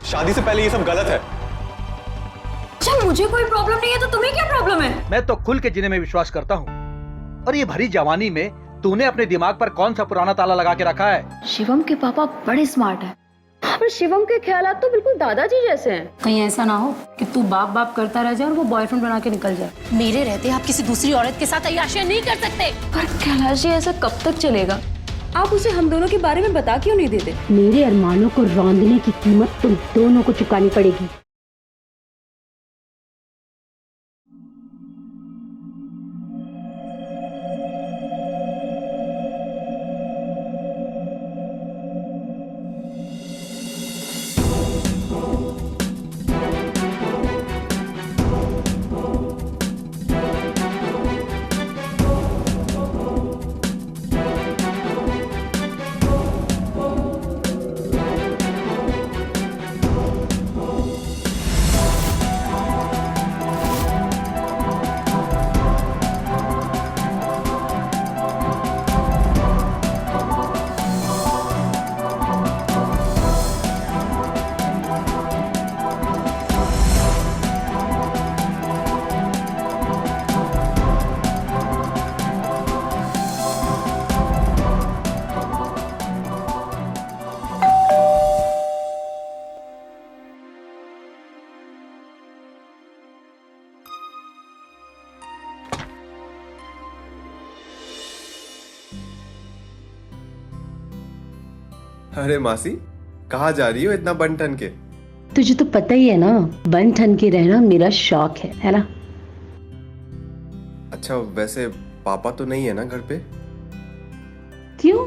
शादी से पहले ये सब गलत है। जब मुझे कोई प्रॉब्लम नहीं है तो तुम्हें क्या प्रॉब्लम है? मैं तो खुल के जीने में विश्वास करता हूँ, और ये भरी जवानी में तूने अपने दिमाग पर कौन सा पुराना ताला लगा के रखा है? शिवम के पापा बड़े स्मार्ट हैं, और शिवम के ख्यालात तो बिल्कुल दादाजी जैसे हैं। कहीं ऐसा ना हो कि तू बाप बाप करता रह जाए और वो बॉयफ्रेंड बना के निकल जाए। मेरे रहते आप किसी दूसरी औरत के साथ अय्याशियां नहीं कर सकते। पर कैलाश जी, ऐसा कब तक चलेगा? आप उसे हम दोनों के बारे में बता क्यों नहीं देते? मेरे अरमानों को रौंदने की कीमत तुम दोनों को चुकानी पड़ेगी। अरे मासी, कहाँ जा रही हो इतना बन ठन के? तुझे तो पता ही है ना, बन ठन के रहना मेरा शौक है ना? अच्छा, वैसे पापा तो नहीं है ना घर पे? क्यों?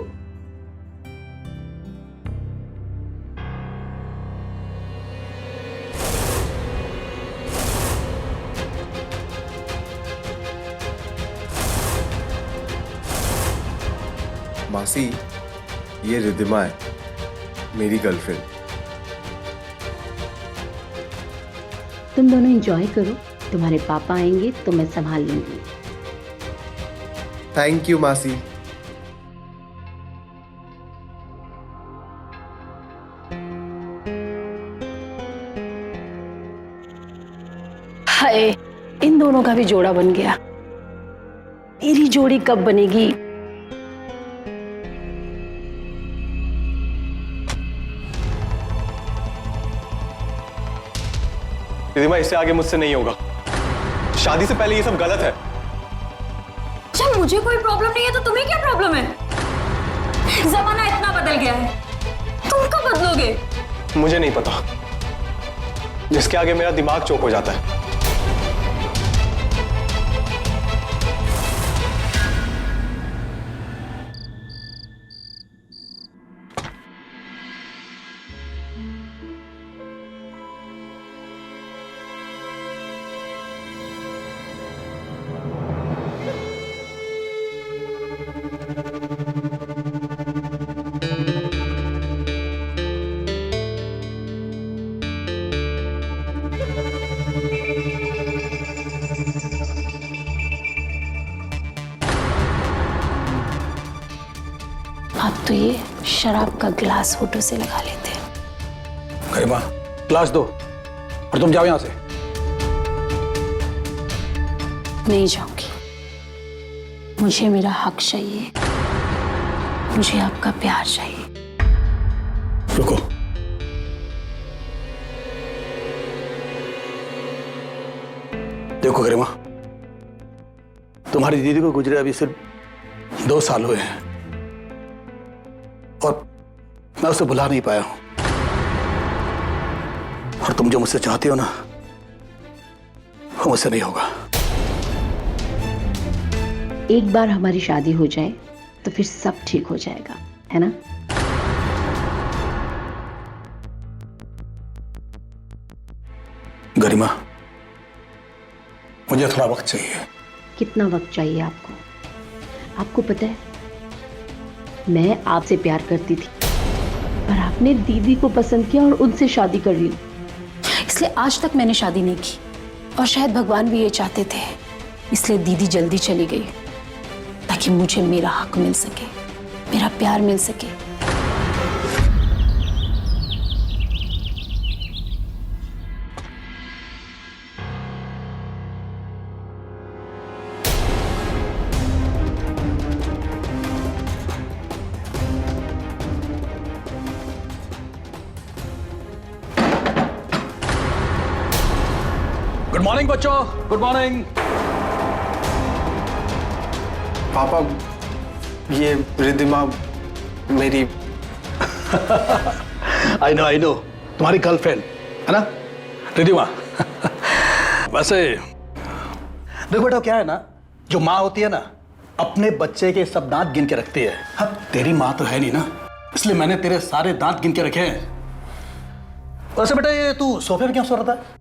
मासी, ये रिद्धिमा है, मेरी गर्लफ्रेंड। तुम दोनों एंजॉय करो, तुम्हारे पापा आएंगे तो मैं संभाल लूंगी। थैंक यू मासी। हाय, इन दोनों का भी जोड़ा बन गया। मेरी जोड़ी कब बनेगी? रिद्धिमा, इससे आगे मुझसे नहीं होगा। शादी से पहले ये सब गलत है। जब मुझे कोई प्रॉब्लम नहीं है तो तुम्हें क्या प्रॉब्लम है? जमाना इतना बदल गया है, तुम कब बदलोगे? मुझे नहीं पता, जिसके आगे मेरा दिमाग चौक हो जाता है। अब तो ये शराब का गिलास होठों से लगा लेते हैं। गरिमा, ग्लास दो और तुम जाओ यहां से। नहीं जाऊंगी, मुझे मेरा हक चाहिए, मुझे आपका प्यार चाहिए। रुको, देखो गरिमा, तुम्हारी दीदी को गुजरे अभी सिर्फ 2 साल हुए हैं और मैं उसे भुला नहीं पाया हूं। और तुम जो मुझसे चाहती हो ना, वो मुझसे नहीं होगा। एक बार हमारी शादी हो जाए तो फिर सब ठीक हो जाएगा, है ना? गरिमा, मुझे थोड़ा वक्त चाहिए। कितना वक्त चाहिए आपको? आपको पता है, मैं आपसे प्यार करती थी, पर आपने दीदी को पसंद किया और उनसे शादी कर ली। इसलिए आज तक मैंने शादी नहीं की, और शायद भगवान भी ये चाहते थे, इसलिए दीदी जल्दी चली गई ताकि मुझे मेरा हक मिल सके, मेरा प्यार मिल सके। गुड मॉर्निंग बच्चों, गुड मॉर्निंग। पापा, ये रिद्धिमा मेरी आई नो, तुम्हारी गर्लफ्रेंड है ना रिद्धिमा। वैसे देखो बेटा, क्या है ना, जो माँ होती है ना, अपने बच्चे के सब दांत गिन के रखती है। हाँ, तेरी माँ तो है नहीं ना, इसलिए मैंने तेरे सारे दांत गिन के रखे हैं। वैसे बेटा, ये तू सोफे पे क्यों सो रहा था?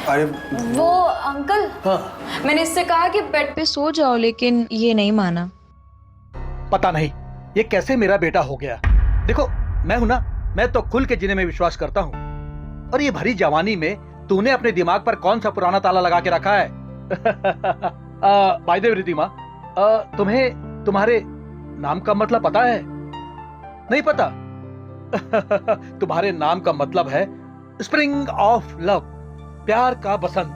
अरे वो अंकल, हाँ, मैंने इससे कहा कि बेड पे सो जाओ, लेकिन ये नहीं माना। पता नहीं ये कैसे मेरा बेटा हो गया। देखो मैं हूं ना, मैं तो खुल के जीने में विश्वास करता हूं, और ये भरी जवानी में तूने अपने दिमाग पर कौन सा पुराना ताला लगा के रखा है? बाय द वे रिद्धिमा, तुम्हें तुम्हारे नाम का मतलब पता है? नहीं पता? तुम्हारे नाम का मतलब है स्प्रिंग ऑफ लव, प्यार का बसंत।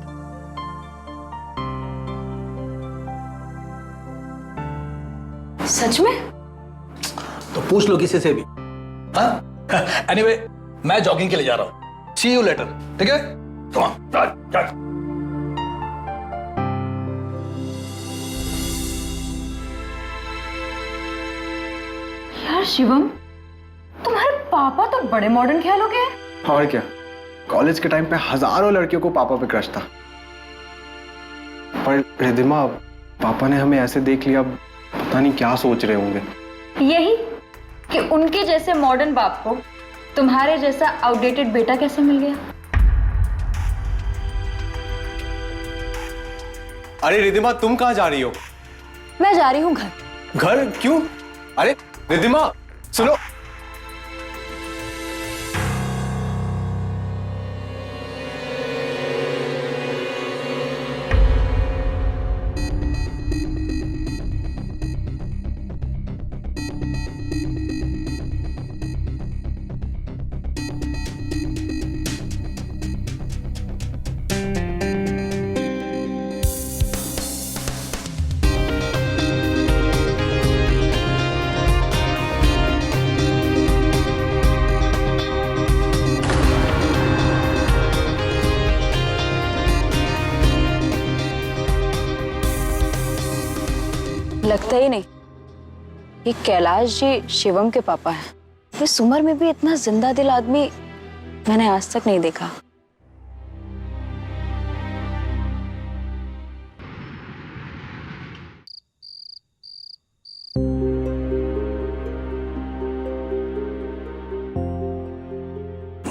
सच में? तो पूछ लो किसी से भी। हाँ, एनीवे, मैं जॉगिंग के लिए जा रहा हूँ। सी यू लेटर, ठीक है? Come on, चल। यार शिवम, तुम्हारे पापा तो बड़े मॉडर्न ख्यालों के हैं। और क्या, कॉलेज के टाइम पे हजारों लड़कियों को पापा पे क्रश था, पर रिद्धिमा पापा ने हमें ऐसे देख लिया, पता नहीं क्या सोच रहे होंगे। यही कि उनके जैसे मॉडर्न बाप को तुम्हारे जैसा आउटडेटेड बेटा कैसे मिल गया। अरे रिद्धिमा, तुम कहाँ जा रही हो? मैं जा रही हूँ घर। घर? क्यों? अरे रिद्धिमा सुनो। लगता ही नहीं ये कैलाश जी शिवम के पापा हैं। इस उम्र में भी इतना जिंदा दिल आदमी मैंने आज तक नहीं देखा।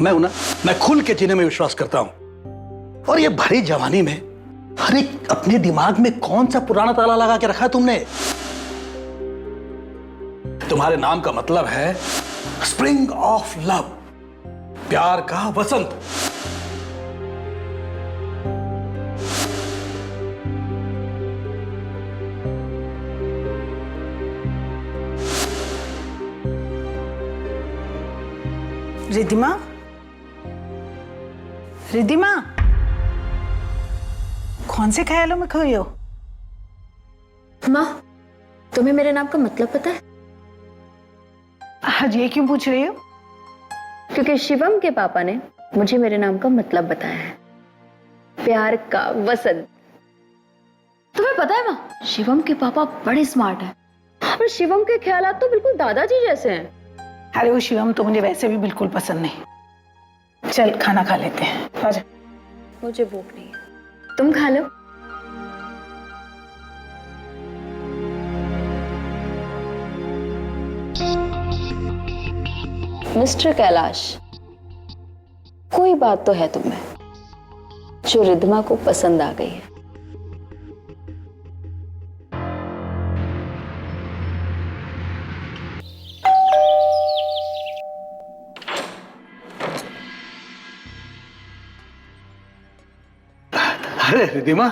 मैं हूं ना, मैं खुल के जीने में विश्वास करता हूं, और ये भरी जवानी में अरे अपने दिमाग में कौन सा पुराना ताला लगा के रखा है तुमने? तुम्हारे नाम का मतलब है स्प्रिंग ऑफ लव, प्यार का वसंत। रिद्धिमा, रिद्धिमा, कौन से ख्यालों में खोई हो? माँ, तुम्हें मेरे नाम का मतलब पता है? आज ये क्यों पूछ रही हो? क्योंकि शिवम के पापा ने मुझे मेरे नाम का मतलब बताया है, प्यार का वसंत। तुम्हें पता है माँ, शिवम के पापा बड़े स्मार्ट हैं, और शिवम के ख्यालात तो बिल्कुल दादाजी जैसे हैं। अरे वो शिवम तो मुझे वैसे भी बिल्कुल पसंद नहीं। चल खाना खा लेते हैं, आजा। मुझे भूख नहीं है, तुम खा लो। मिस्टर कैलाश, कोई बात तो है तुम्हें जो रिद्धिमा को पसंद आ गई है। अरे Riddhima.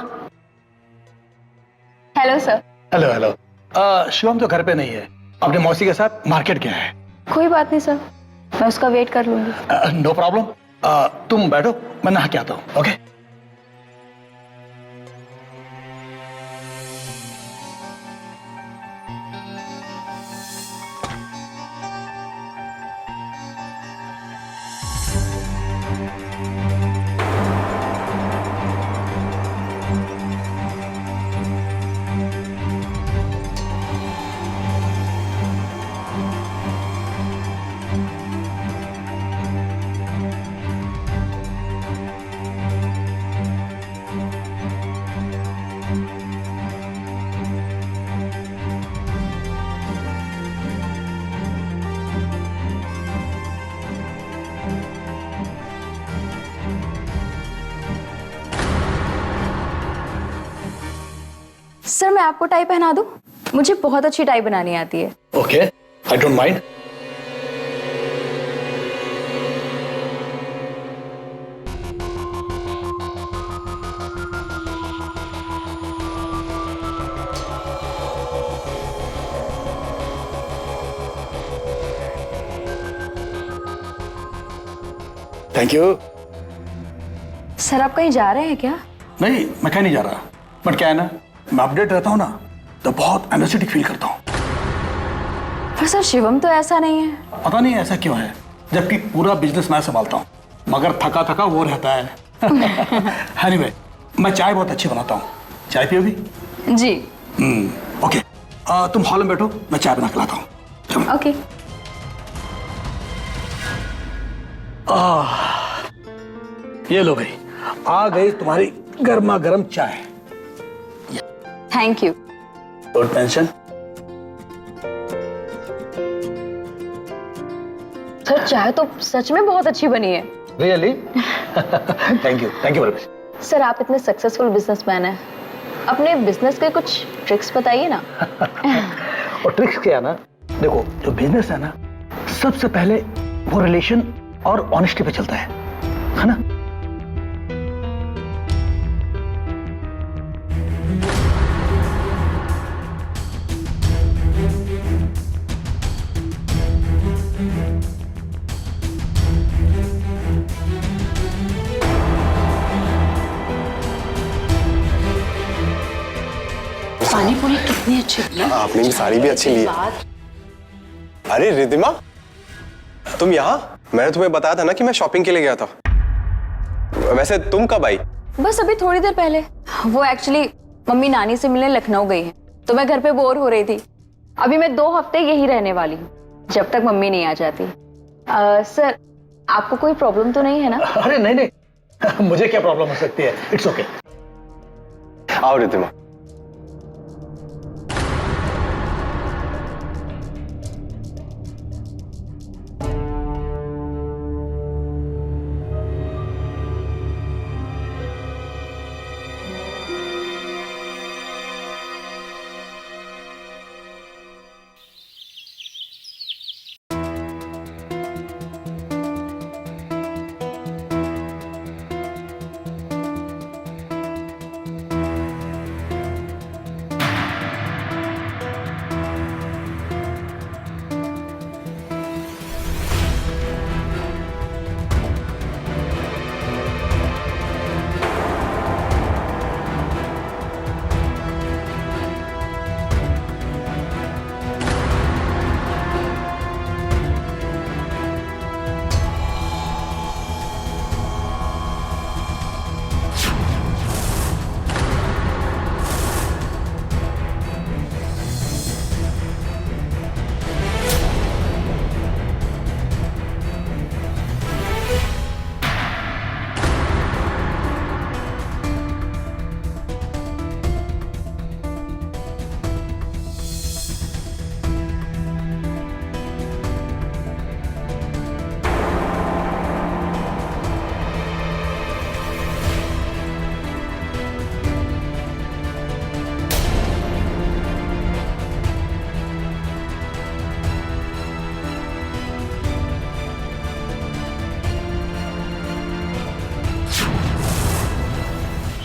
Hello sir. Hello hello. Shivam तो घर पे नहीं है, अपने मौसी के साथ मार्केट गया है। कोई बात नहीं सर, मैं उसका वेट कर लूंगी। नो प्रॉब्लम, तुम बैठो, मैं नहा के आता हूँ। ओके। सर मैं आपको टाई पहना दूं? मुझे बहुत अच्छी टाई बनानी आती है। Okay, I don't mind. Thank you. Sir आप कहीं जा रहे हैं क्या? नहीं, मैं कहीं नहीं जा रहा, बट क्या है ना, मैं अपडेट रहता हूँ ना तो बहुत एनर्जेटिक फील करता हूँ। पर सर शिवम तो ऐसा नहीं है। पता नहीं ऐसा क्यों है, जबकि पूरा बिजनेस मैं संभालता हूँ, मगर थका थका वो रहता है। एनीवे, मैं चाय बहुत अच्छी बनाता हूँ, चाय पियोगी? जी। ओके, तुम हॉल में बैठो, मैं चाय बना के लाता हूँ। ओके। ये लो भाई, आ गई तुम्हारी गर्मा गर्म चाय। Thank you. Don't tension. Sir चाय तो सच में बहुत अच्छी बनी है। Really? Thank you very much. Sir आप इतने सक्सेसफुल बिजनेसमैन हैं, अपने बिजनेस के कुछ ट्रिक्स बताइए ना। और ट्रिक्स क्या है ना, देखो जो बिजनेस है ना, सबसे पहले वो रिलेशन और ऑनेस्टी पे चलता है ना? पानी पूरी कितनी अच्छी बनी। आपने भी साड़ी भी अच्छी ली है। अरे रिद्धिमा, तुम यहाँ? मैंने तुम्हें बताया था ना कि मैं शॉपिंग के लिए गया था। वैसे तुम कब आई? बस अभी थोड़ी देर पहले। वो एक्चुअली मम्मी नानी से मिलने लखनऊ गई है, तो मैं घर पे बोर हो रही थी। अभी मैं 2 हफ्ते यही रहने वाली हूँ, जब तक मम्मी नहीं आ जाती। सर आपको कोई प्रॉब्लम तो नहीं है ना? अरे नहीं, मुझे क्या प्रॉब्लम हो सकती है, इट्स ओके। आओ रिद्धिमा।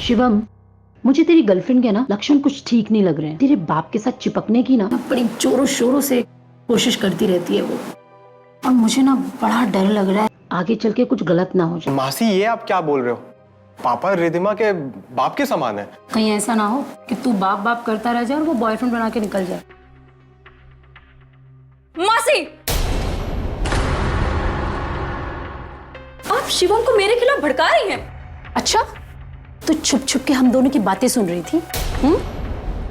शिवम, मुझे तेरी गर्लफ्रेंड के ना लक्षण कुछ ठीक नहीं लग रहे हैं। तेरे बाप के साथ चिपकने की ना बड़ी जोरों शोरों से कोशिश करती रहती है वो, और मुझे ना बड़ा डर लग रहा है आगे चल के कुछ गलत ना हो जाए। मासी ये आप क्या बोल रहे हो? पापा रिद्धिमा के बाप के समान है। कहीं ऐसा ना हो कि तू बाप बाप करता रह जाए और वो बॉयफ्रेंड बना के निकल जाए। मासी, आप शिवम को मेरे खिलाफ भड़का रही हैं। अच्छा, तो छुप छुप के हम दोनों की बातें सुन रही थी?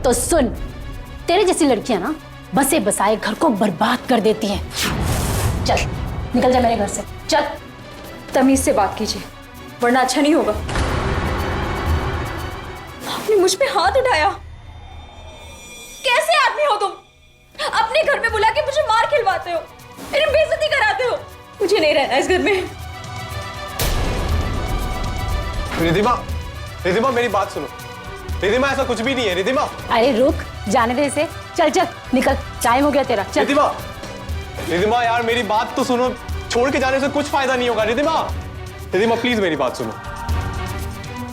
तो सुन, तेरे जैसी लड़कियां ना बसे बसाए घर को बर्बाद कर देती हैं। चल निकल जा मेरे घर से, चल। तमीज से बात कीजिए, वरना अच्छा नहीं होगा। आपने मुझ पे हाथ उठाया। कैसे आदमी हो तुम? अपने घर में बुला के मुझे मार खिलवाते हो, मेरी बेइज्जती कराते हो। मुझे नहीं रहना इस घर में। रिद्धिमा, रिद्धिमा मेरी बात सुनो। रिधिमा ऐसा कुछ भी नहीं है रिधिमा। अरे रुक, जाने दे इसे। चल चल निकल, टाइम हो गया तेरा। चल रिधिमा, रिधिमा यार मेरी बात तो सुनो, छोड़ के जाने से कुछ फायदा नहीं होगा। रिधिमा, रिधिमा प्लीज मेरी बात सुनो।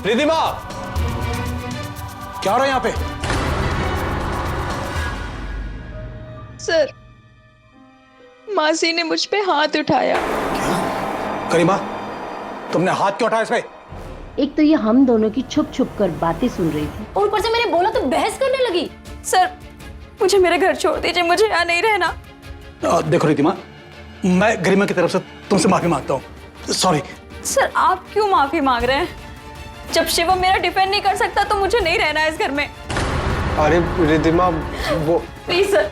रिधिमा, क्या हो रहा है यहाँ पे? सर, मासी ने मुझ पे हाथ उठाया। करीमा, तुमने हाथ क्यों उठाया इस पे? एक तो ये हम दोनों की छुप छुप कर बातें सुन रही थी, और ऊपर से मैंने बोला तो बहस करने लगी। सर, मुझे मेरे घर छोड़ दीजिए, मुझे यहाँ नहीं रहना। देखो रिधिमा, मैं गरिमा की तरफ से तुमसे माफी मांगता हूँ। सॉरी। सर, आप क्यों माफी मांग रहे हैं? जब शिवम मेरा डिफेंड नहीं कर सकता तो मुझे नहीं रहना है इस घर में। अरे रिधिमा वो प्लीज सर,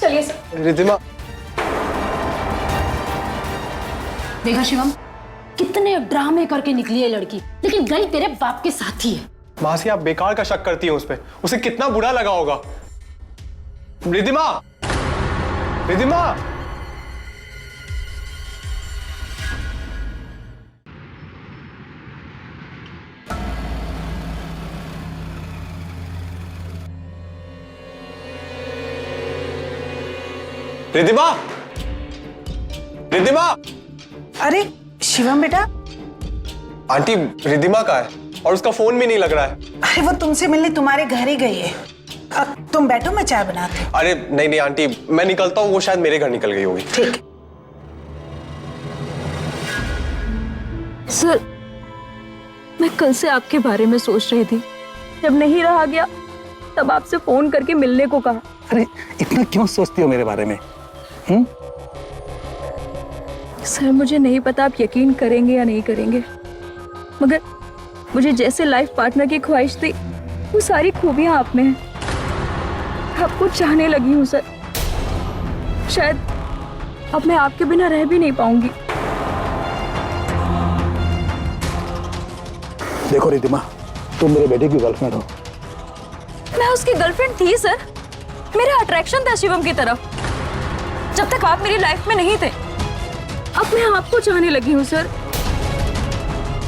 चलिए सर। रिधिमा, देखा शिवम, कितने ड्रामे करके निकली है लड़की, लेकिन गई तेरे बाप के साथ ही है। मासी आप बेकार का शक करती हैं उस पे, उसे कितना बुरा लगा होगा। रिधिमा, रिधिमा, रिधिमा, रिधिमा। अरे शिवम बेटा, आंटी रिधिमा का है और उसका फोन भी नहीं लग रहा है। अरे वो तुमसे मिलने तुम्हारे घर ही गई है। अब तुम बैठो, मैं चाय बनाती हूँ। अरे नहीं नहीं आंटी, मैं निकलता हूँ, वो शायद मेरे घर निकल गई होगी। ठीक। सर, मैं कल से आपके बारे में सोच रही थी। जब नहीं रहा गया तब आपसे फोन करके मिलने को कहा। अरे इतना क्यों सोचती हो मेरे बारे में? सर, मुझे नहीं पता आप यकीन करेंगे या नहीं करेंगे, मगर मुझे जैसे लाइफ पार्टनर की ख्वाहिश थी वो सारी खूबियां आप में हैं। आपको चाहने लगी हूँ सर। शायद अब मैं आपके बिना रह भी नहीं पाऊंगी। देखो रिधिमा, तुम मेरे बेटे की गर्लफ्रेंड हो। मैं उसकी गर्लफ्रेंड थी सर, मेरा अट्रैक्शन था शिवम की तरफ, जब तक आप मेरी लाइफ में नहीं थे। अब मैं आपको चाहने लगी हूँ सर।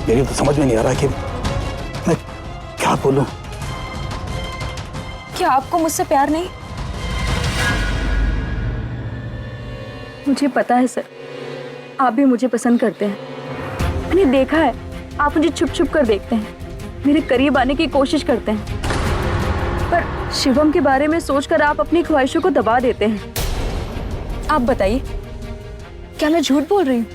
मेरी तो समझ में नहीं आ रहा कि मैं क्या बोलूं। क्या आपको मुझसे प्यार नहीं? मुझे पता है सर, आप भी मुझे पसंद करते हैं। मैंने देखा है, आप मुझे छुप छुप कर देखते हैं, मेरे करीब आने की कोशिश करते हैं, पर शिवम के बारे में सोचकर आप अपनी ख्वाहिशों को दबा देते हैं। आप बताइए, क्या मैं झूठ बोल रही हूँ?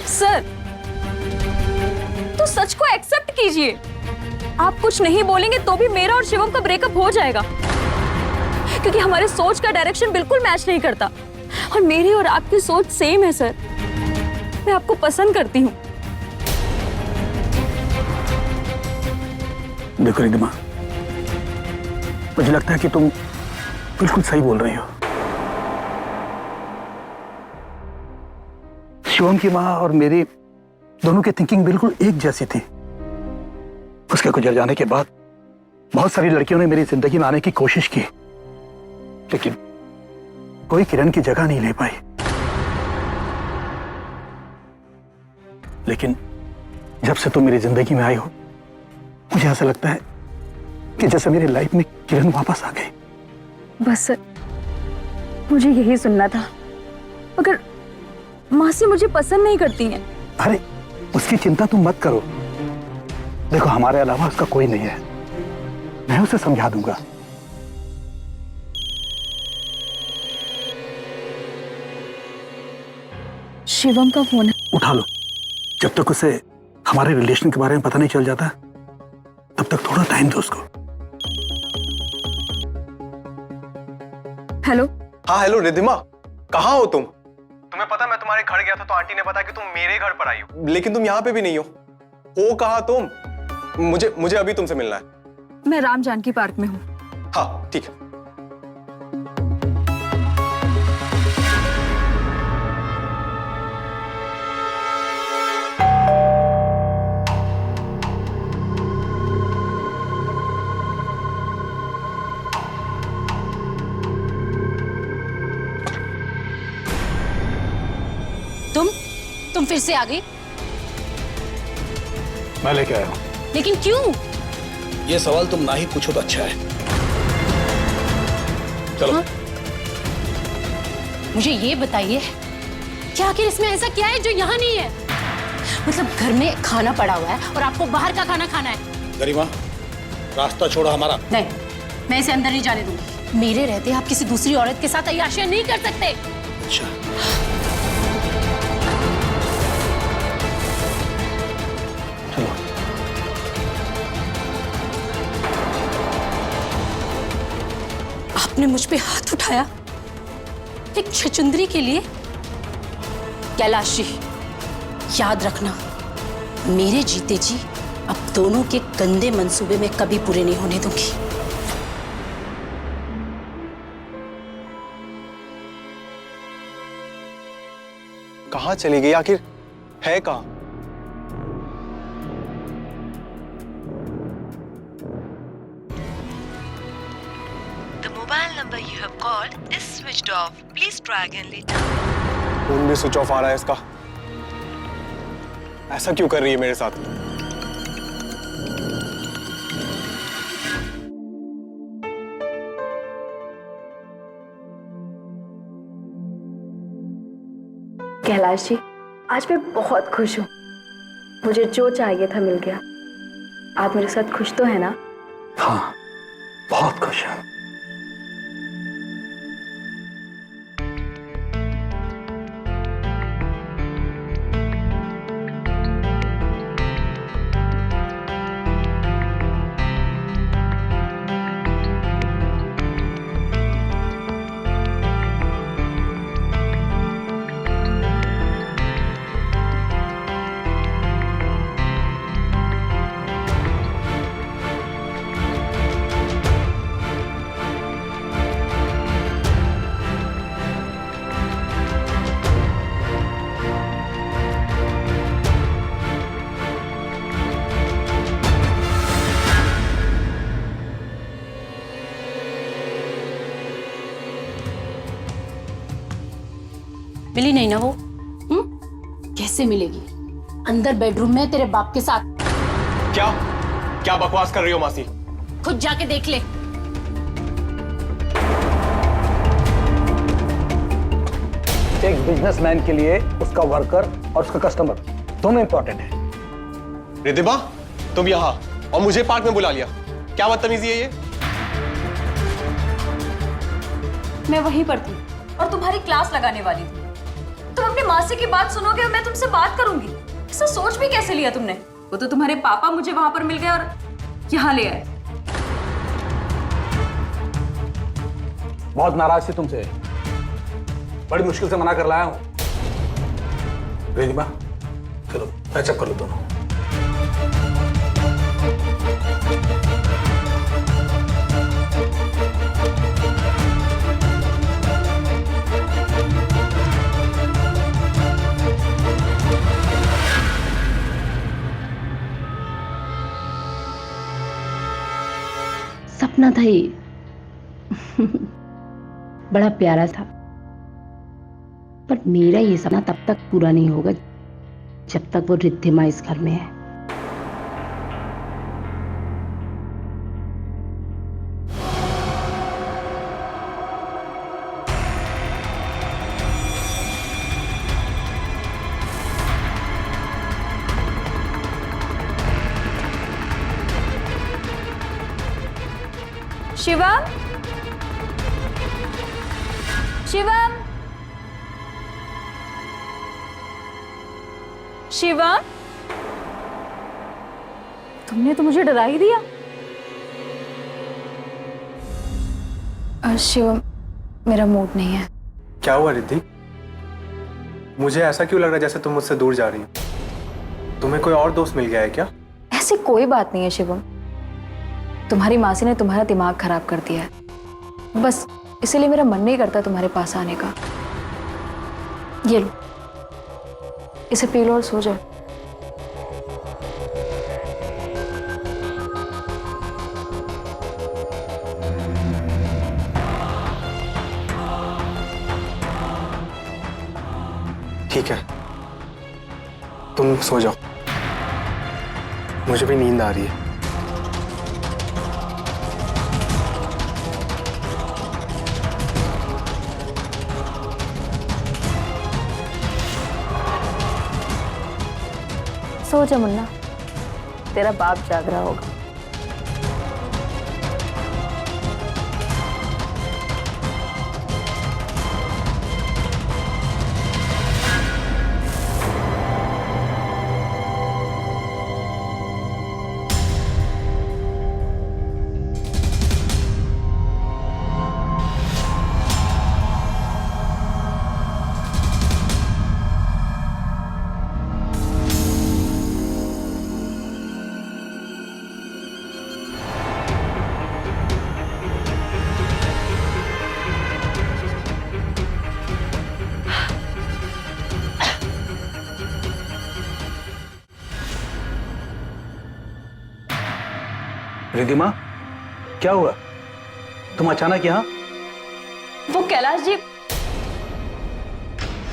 सर, तो सच को एक्सेप्ट कीजिए। आप कुछ नहीं बोलेंगे तो भी मेरा और शिवम का ब्रेकअप हो जाएगा, क्योंकि हमारे सोच का डायरेक्शन बिल्कुल मैच नहीं करता, और मेरी और आपकी सोच सेम है सर। मैं आपको पसंद करती हूँ। देखो रिधिमा, मुझे लगता है कि तुम बिल्कुल सही बोल रही हो। शिवम की माँ और मेरी दोनों की थिंकिंग बिल्कुल एक जैसी थी। उसके गुजर जाने के बाद बहुत सारी लड़कियों ने मेरी जिंदगी में आने की कोशिश की, लेकिन कोई किरण की जगह नहीं ले पाई। लेकिन जब से तुम मेरी जिंदगी में आई हो, मुझे ऐसा लगता है कि जैसे मेरी लाइफ में किरण वापस आ गई। बस सर, मुझे यही सुनना था, मगर मासी मुझे पसंद नहीं करती हैं। अरे उसकी चिंता तुम मत करो। देखो, हमारे अलावा उसका कोई नहीं है, मैं उसे समझा दूंगा। शिवम का फोन है। उठा लो। जब तक उसे हमारे रिलेशन के बारे में पता नहीं चल जाता, तब तक थोड़ा टाइम दो उसको। हेलो। हाँ हेलो रिधिमा, कहाँ हो तुम? तुम्हें पता मैं तुम्हारे घर गया था तो आंटी ने बताया कि तुम मेरे घर पर आई हो, लेकिन तुम यहाँ पे भी नहीं हो कहाँ तुम? मुझे अभी तुमसे मिलना है। मैं राम जानकी पार्क में हूँ। हाँ ठीक है। तुम फिर से आ गई? मैं लेके आया हूं। लेकिन क्यों? ये सवाल तुम ना ही पूछो तो अच्छा है। चलो। हाँ? मुझे ये बताइए कि आखिर इसमें ऐसा क्या है जो यहाँ नहीं है? मतलब घर में खाना पड़ा हुआ है और आपको बाहर का खाना खाना है। गरिमा, रास्ता छोड़ो हमारा। नहीं, मैं इसे अंदर नहीं जाने दूंगी। मेरे रहते आप किसी दूसरी औरत के साथ अय्याशियां नहीं कर सकते। अच्छा। चलो। आपने मुझ पे हाथ उठाया एक छचुंदरी के लिए? कैलाश जी, याद रखना, मेरे जीते जी अब दोनों के गंदे मंसूबे में कभी पूरे नहीं होने दूंगी। कहाँ चली गई आखिर? है कहाँ? The mobile number you have called is switched off. Please try again later. Phone भी स्विच ऑफ आ रहा है इसका। ऐसा क्यों कर रही है मेरे साथ? कैलाश जी, आज मैं बहुत खुश हूँ। मुझे जो चाहिए था मिल गया। आप मेरे साथ खुश तो है ना? हाँ, बहुत खुश है। मिली नहीं ना वो? कैसे मिलेगी? अंदर बेडरूम में तेरे बाप के साथ। क्या क्या बकवास कर रही हो मासी? खुद जाके देख ले। एक बिजनेसमैन के लिए उसका वर्कर और उसका कस्टमर दोनों इंपॉर्टेंट है। रिद्धिमा, तुम यहाँ और मुझे पार्क में बुला लिया। क्या बदतमीजी है ये? मैं वहीं पर थी और तुम्हारी क्लास लगाने वाली थी। तुम अपनी मासी की बात सुनोगे और मैं तुमसे बात करूंगी। ऐसा सोच भी कैसे लिया तुमने? वो तो तुम्हारे पापा मुझे वहां पर मिल गए और यहाँ ले आए। बहुत नाराज थी तुमसे, बड़ी मुश्किल से मना कर लाया हूं। रिद्धिमा, चलो पैचअप कर लो दोनों। सपना था ये। बड़ा प्यारा था, पर मेरा ये सपना तब तक पूरा नहीं होगा जब तक वो रिद्धिमा इस घर में है। शिवम, शिवम, शिवम, तुमने तो मुझे डरा ही दिया। शिवम, मेरा मूड नहीं है। क्या हुआ रिद्धि? मुझे ऐसा क्यों लग रहा है जैसे तुम मुझसे दूर जा रही हो? तुम्हें कोई और दोस्त मिल गया है क्या? ऐसी कोई बात नहीं है शिवम। तुम्हारी मासी ने तुम्हारा दिमाग खराब कर दिया है, बस इसीलिए मेरा मन नहीं करता तुम्हारे पास आने का। ये लो, इसे पी लो और सो जाओ। ठीक है, तुम सो जाओ, मुझे भी नींद आ रही है। सो जा मुन्ना, तेरा बाप जाग रहा होगा। रिद्धिमा, क्या हुआ? तुम अचानक यहाँ? वो कैलाश जी,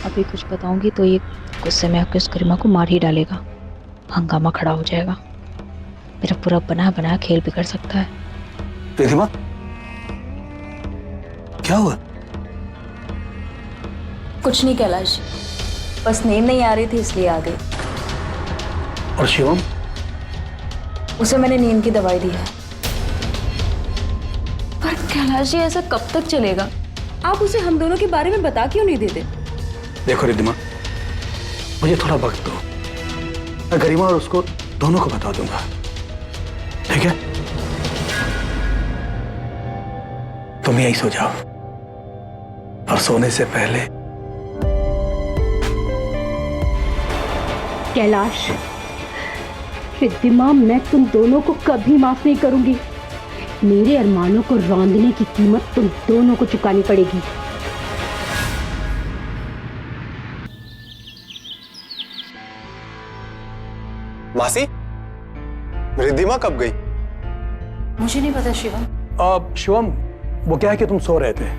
अभी कुछ बताऊंगी तो ये गुस्से में आकर उस गरिमा को मार ही डालेगा। हंगामा खड़ा हो जाएगा। मेरा पूरा बना बना खेल बिगड़ सकता है। रिद्धिमा, क्या हुआ? कुछ नहीं कैलाश, बस नींद नहीं आ रही थी इसलिए आ गई। और शिवम? उसे मैंने नींद की दवाई दी है। पर कैलाश जी, ऐसा कब तक चलेगा? आप उसे हम दोनों के बारे में बता क्यों नहीं देते? देखो रिद्धिमा, मुझे थोड़ा वक्त दो, मैं गरिमा और उसको दोनों को बता दूंगा, ठीक है? तुम यहीं सो जाओ और सोने से पहले कैलाश, रिद्धिमा, मैं तुम दोनों को कभी माफ नहीं करूंगी। मेरे अरमानों को रौंदने की कीमत तुम दोनों को चुकानी पड़ेगी। मासी, रिद्धिमा कब गई? मुझे नहीं पता शिवम। शिवम, वो क्या है कि तुम सो रहे थे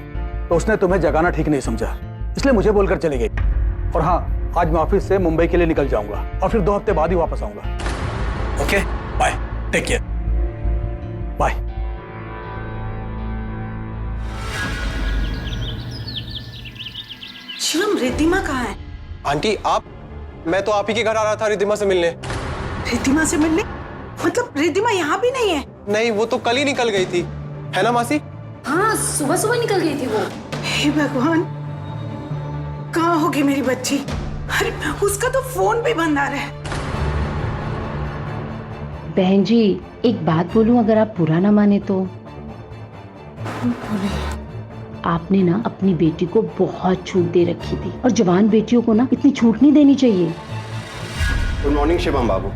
तो उसने तुम्हें जगाना ठीक नहीं समझा, इसलिए मुझे बोलकर चली गई। और हाँ, आज मैं ऑफिस से मुंबई के लिए निकल जाऊंगा और फिर 2 हफ्ते बाद ही वापस आऊंगा। Okay, bye, take care, bye. Shivam, Riddhima कहाँ है? आंटी आप, मैं तो आप ही के घर आ रहा था रिद्धिमा से मिलने। रिद्धिमा से मिलने? मतलब रिद्धिमा यहाँ भी नहीं है? नहीं, वो तो कल ही निकल गई थी, है ना मासी? हाँ, सुबह सुबह निकल गई थी वो। हे भगवान, कहाँ होगी मेरी बच्ची? अरे उसका तो फोन भी बंद आ रहा है। बहन जी, एक बात बोलूं, अगर आप बुरा ना माने तो। आपने ना अपनी बेटी को बहुत छूट दे रखी थी और जवान बेटियों को ना इतनी छूट नहीं देनी चाहिए। गुड मॉर्निंग शिवम बाबू।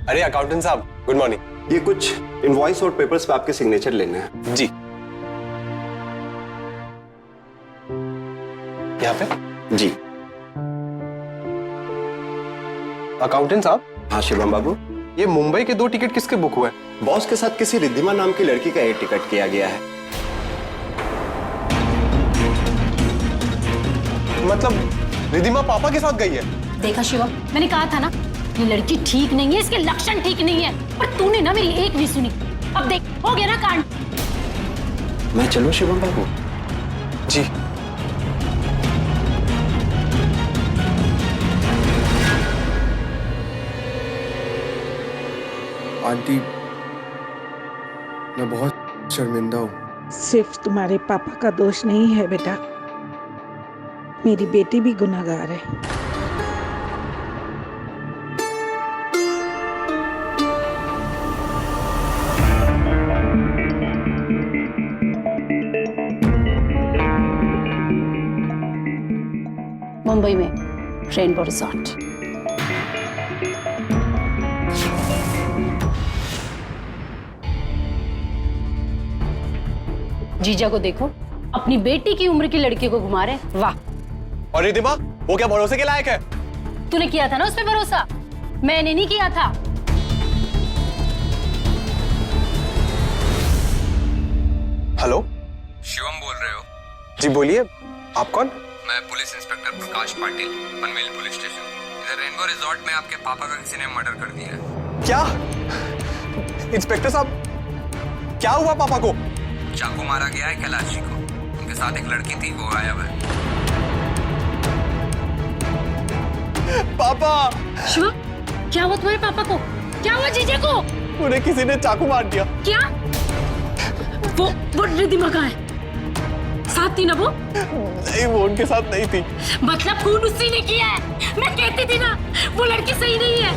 अरे अकाउंटेंट साहब, गुड मॉर्निंग। ये कुछ इनवॉइस और पेपर्स पे आपके सिग्नेचर लेने हैं। जी, यहाँ पे? जी। अकाउंटेंट साहब। हाँ शिवम बाबू। ये मुंबई के 2 टिकट किसके बुक हुए? बॉस के साथ किसी रिद्धिमा नाम की लड़की का एयर टिकट किया गया है। मतलब रिद्धिमा पापा के साथ गई है? देखा शिवम, मैंने कहा था ना, ये लड़की ठीक नहीं है, इसके लक्षण ठीक नहीं है। पर तूने ना मेरी एक नहीं सुनी। अब देख, हो गया ना कांड। मैं चलूं शिवम बाबू? जी। आंटी, मैं बहुत शर्मिंदा हूँ। सिर्फ तुम्हारे पापा का दोष नहीं है बेटा, मेरी बेटी भी गुनहगार है। मुंबई में रेनबो रिजॉर्ट। जीजा को देखो, अपनी बेटी की उम्र की लड़की को घुमा रहे। वाह। और रिद्धिमा, वो क्या भरोसे के लायक है? तूने किया था ना उस पे भरोसा, मैंने नहीं किया था। हेलो, शिवम बोल रहे हो? जी बोलिए, आप कौन? मैं police inspector Prakash Patil, Panvel police station. Rainbow resort में आपके पापा का किसी ने मर्डर कर दिया है। क्या? इंस्पेक्टर साहब, क्या हुआ पापा को? चाकू मारा गया है कैलाश जी को। उनके साथ एक लड़की थी, वो गायब है। पापा! शिवम, क्या हुआ तुम्हारे पापा को? क्या हुआ जीजे को? उन्हें किसी ने चाकू मार दिया। क्या? वो रिद्धिमा कहाँ है? साथ थी ना वो? नहीं, वो उनके साथ नहीं थी। मतलब खून उसी ने किया है। मैं कहती थी ना, वो लड़की सही नहीं है।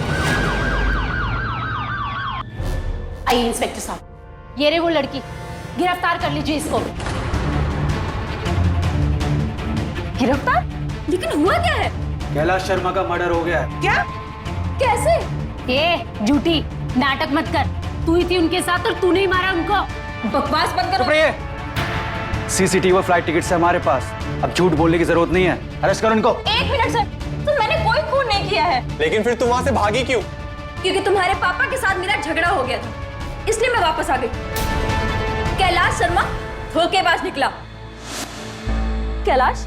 आइए इंस्पेक्टर साहब, ये रही वो लड़की, गिरफ्तार कर लीजिए इसको। गिरफ्तार? लेकिन हुआ क्या है? कैलाश शर्मा का मर्डर हो गया है। क्या? कैसे? ए झूठी, नाटक मत कर। तू ही थी उनके साथ और तूने ही मारा उनको। बकवास बंद करो। सीसीटीवी फ्लाइट टिकट से हमारे पास, अब झूठ बोलने की जरूरत नहीं है। अरेस्ट करो इनको। 1 मिनट सर, तो मैंने कोई खून नहीं किया है। लेकिन फिर तुम वहां से भागी क्यों? क्योंकि तुम्हारे पापा के साथ मेरा झगड़ा हो गया था, इसलिए मैं वापस आ गई। कैलाश शर्मा धोखेबाज निकला। कैलाश,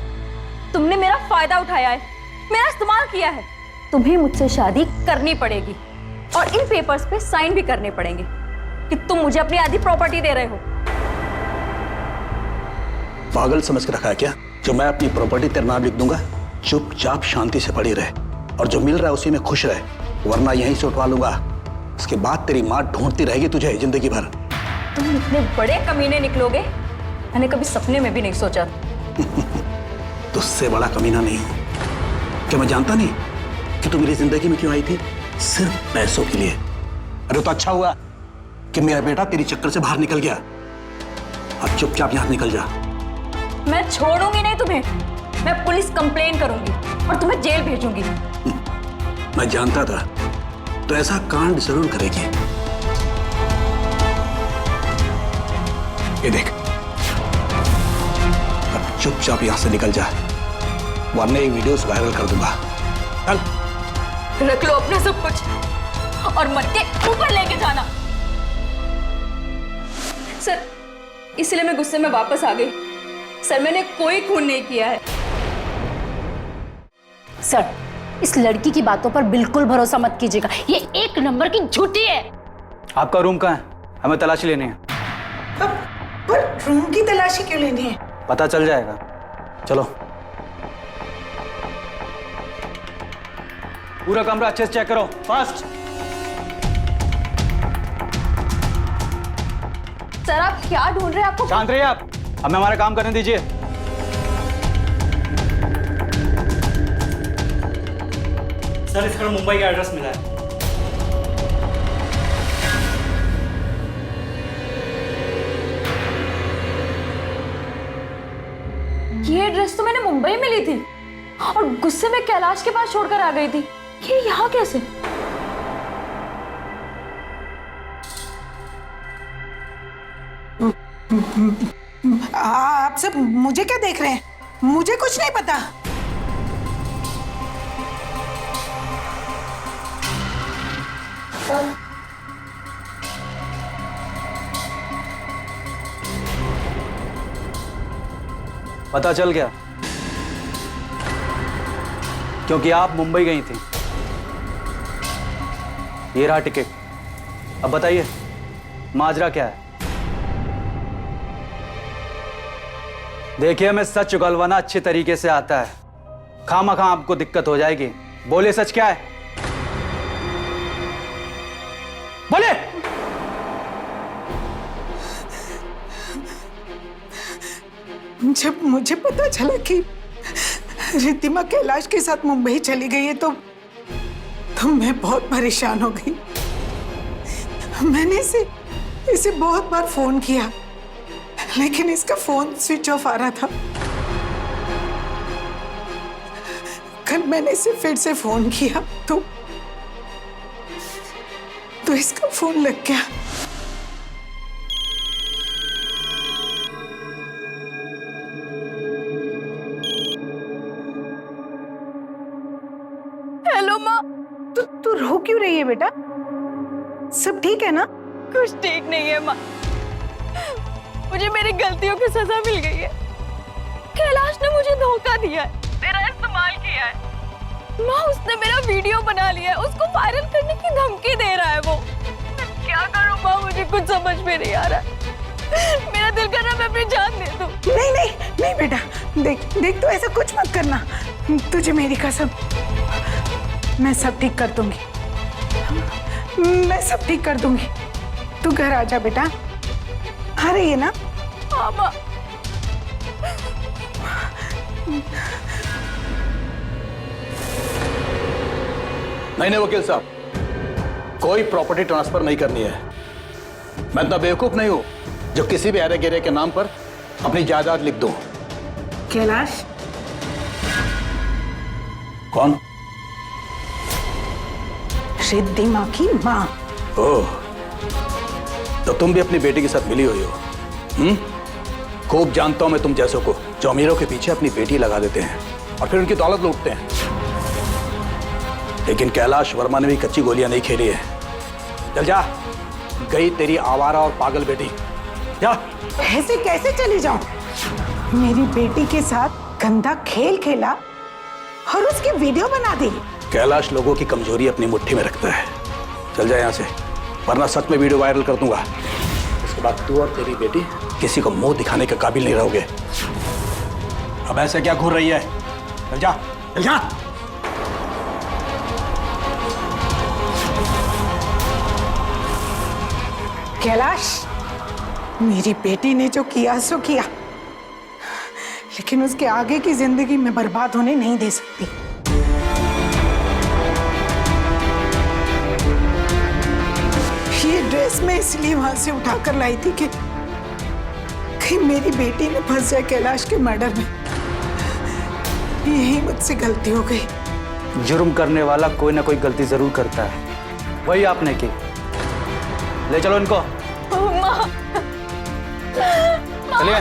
तुमने मेरा फायदा उठाया है, मेरा इस्तेमाल किया है। तुम्हें मुझसे शादी करनी पड़ेगी और इन पेपर्स पे साइन भी करने पड़ेंगे कि तुम मुझे अपनी आधी प्रॉपर्टी दे रहे हो। पागल समझ के रखा है क्या? जो मैं अपनी प्रॉपर्टी तेरे नाम लिख दूंगा, चुपचाप शांति से पड़ी रहे और जो मिल रहा है उसी में खुश रहे, वरना यहीं से उठवा लूंगा। उसके बाद तेरी माँ ढूंढती रहेगी तुझे जिंदगी भर। तुम इतने बड़े कमीने निकलोगे, मैंने कभी सपने में भी नहीं सोचा। तुझसे बड़ा कमीना नहीं हूं। क्या मैं जानता नहीं कि तू मेरी जिंदगी में क्यों आई थी? सिर्फ पैसों के लिए। अरे तो अच्छा हुआ कि मेरा बेटा तेरी चक्कर से बाहर निकल गया। अब चुपचाप यहां निकल जा। मैं छोड़ूंगी नहीं तुम्हें, मैं पुलिस कंप्लेन करूंगी और तुम्हें जेल भेजूंगी। मैं जानता था तो ऐसा कांड जरूर करेगी। ये देख, अब चुपचाप यहां से निकल जा, वरना ये वीडियोस वायरल कर दूंगा। चल। रख लो अपना सब कुछ और मर के ऊपर लेके जाना। सर, इसलिए मैं गुस्से में वापस आ गई। सर, मैंने कोई खून नहीं किया है। सर, इस लड़की की बातों पर बिल्कुल भरोसा मत कीजिएगा, ये 1 नंबर की झूठी है। आपका रूम कहाँ है? हमें तलाशी लेनी है। पर रूम की तलाशी क्यों लेनी है? पता चल जाएगा, चलो। पूरा कमरा अच्छे से चेक करो, फास्ट। सर, आप क्या ढूंढ रहे हैं? आपको शांत रहिए आप, हमें हमारा काम करने दीजिए। सर, इसका मुंबई का एड्रेस मिला है। ये एड्रेस तो मैंने मुंबई में ली थी और गुस्से में कैलाश के पास छोड़कर आ गई थी। ये यहाँ कैसे? आप सब मुझे क्या देख रहे हैं? मुझे कुछ नहीं पता। पता चल गया, क्योंकि आप मुंबई गई थी। ये रहा टिकट। अब बताइए, माजरा क्या है? देखिए, हमें सच उगलवाना अच्छे तरीके से आता है, खामखा आपको दिक्कत हो जाएगी। बोलिए, सच क्या है? बोलिए। जब मुझे पता चला कि रिद्धिमा कैलाश के साथ मुंबई चली गई है तो मैं बहुत परेशान हो गई। मैंने इसे बहुत बार फोन किया, लेकिन इसका फोन स्विच ऑफ आ रहा था। कल मैंने इसे फिर से फोन किया तो इसका फोन लग गया। हेलो माँ, तू रो क्यों रही है बेटा? सब ठीक है ना? कुछ ठीक नहीं है माँ, मुझे मेरी गलतियों की सजा मिल गई है। कैलाश ने मुझे धोखा दिया है, मेरा इस्तेमाल किया है। माँ उसने मेरा वीडियो बना लिया है, उसको वायरल करने की धमकी दे रहा है वो। क्या करूं माँ, मुझे कुछ समझ में नहीं आ रहा। मेरा दिल कर रहा है मैं अपनी जान दे दूं। नहीं नहीं नहीं बेटा, देख देख, तो ऐसा कुछ मत करना। तुझे मेरी कसम, मैं सब ठीक कर दूंगी, मैं सब ठीक कर दूंगी। तू घर आ जा बेटा, आ रही है ना? हाँ माँ। नहीं वकील साहब, कोई प्रॉपर्टी ट्रांसफर नहीं करनी है। मैं इतना बेवकूफ नहीं हूं जो किसी भी अरे गिरे के नाम पर अपनी जायदाद लिख दूं। कैलाश? कौन? रिद्धिमा की माँ। ओह, तो तुम भी अपनी बेटी के साथ मिली हुई हो? खूब जानता हूं मैं तुम जैसों को, जो अमीरों के पीछे अपनी बेटी लगा देते हैं और फिर उनकी दौलत लूटते हैं। लेकिन कैलाश वर्मा ने भी कच्ची गोलियां नहीं खेली है। चल जा, गई तेरी आवारा और पागल बेटी। जा। ऐसे कैसे चली जाऊं? मेरी बेटी के साथ गंदा खेल खेला और उसकी वीडियो बना दी। कैलाश लोगों की कमजोरी अपनी मुट्ठी में रखता है। चल जा यहाँ से, वरना सच में वीडियो वायरल कर दूंगा। इसके बाद तू और तेरी बेटी किसी को मुंह दिखाने के काबिल नहीं रहोगे। अब ऐसे क्या घूर रही है? चल जा, चल जा। कैलाश, मेरी बेटी ने जो किया सो किया, लेकिन उसके आगे की जिंदगी में बर्बाद होने नहीं दे सकती। ये ड्रेस मैं इसलिए वहां से उठाकर लाई थी कि कहीं मेरी बेटी ने फंस जाए कैलाश के मर्डर में। यही मुझसे गलती हो गई। जुर्म करने वाला कोई ना कोई गलती जरूर करता है, वही आपने की। ले चलो इनको। माँ, चलिए।